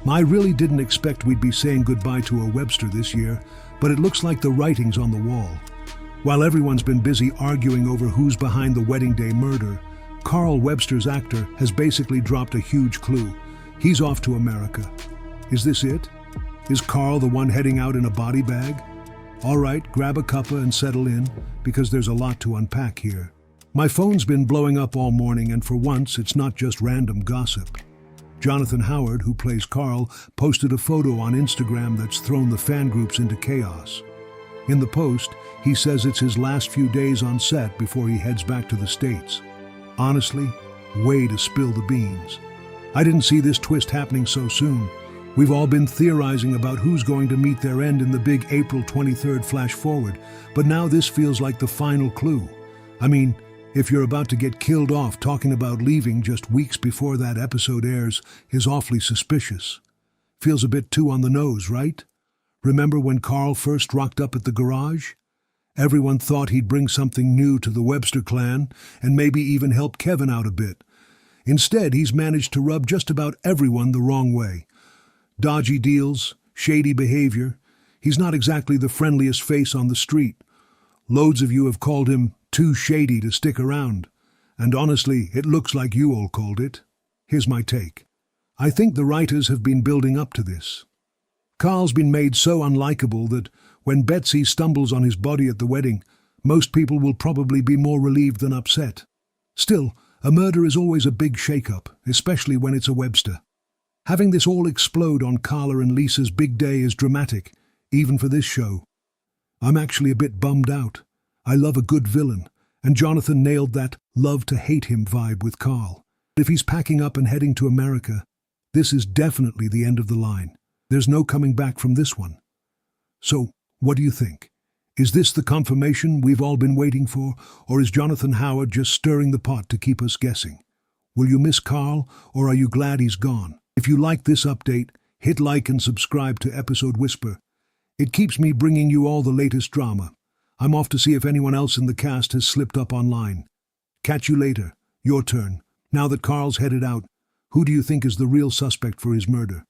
I really didn't expect we'd be saying goodbye to a Webster this year, but it looks like the writing's on the wall. While everyone's been busy arguing over who's behind the wedding day murder, Carl Webster's actor has basically dropped a huge clue. He's off to America. Is this it? Is Carl the one heading out in a body bag? All right, grab a cuppa and settle in, because there's a lot to unpack here. My phone's been blowing up all morning, and for once, it's not just random gossip. Jonathan Howard, who plays Carl, posted a photo on Instagram that's thrown the fan groups into chaos. In the post, he says it's his last few days on set before he heads back to the States. Honestly, way to spill the beans. I didn't see this twist happening so soon. We've all been theorizing about who's going to meet their end in the big April 23rd flash forward, but now this feels like the final clue. I mean, if you're about to get killed off talking about leaving just weeks before that episode airs is awfully suspicious. Feels a bit too on the nose, right? Remember when Carl first rocked up at the garage? Everyone thought he'd bring something new to the Webster clan and maybe even help Kevin out a bit. Instead, he's managed to rub just about everyone the wrong way. Dodgy deals, shady behavior. He's not exactly the friendliest face on the street. Loads of you have called him too shady to stick around. And honestly, it looks like you all called it. Here's my take. I think the writers have been building up to this. Carl's been made so unlikable that when Betsy stumbles on his body at the wedding, most people will probably be more relieved than upset. Still, a murder is always a big shake-up, especially when it's a Webster. Having this all explode on Carla and Lisa's big day is dramatic, even for this show. I'm actually a bit bummed out. I love a good villain, and Jonathan nailed that love-to-hate-him vibe with Carl. If he's packing up and heading to America, this is definitely the end of the line. There's no coming back from this one. So, what do you think? Is this the confirmation we've all been waiting for, or is Jonathan Howard just stirring the pot to keep us guessing? Will you miss Carl, or are you glad he's gone? If you like this update, hit like and subscribe to Episode Whisper. It keeps me bringing you all the latest drama. I'm off to see if anyone else in the cast has slipped up online. Catch you later. Your turn. Now that Carl's headed out, who do you think is the real suspect for his murder?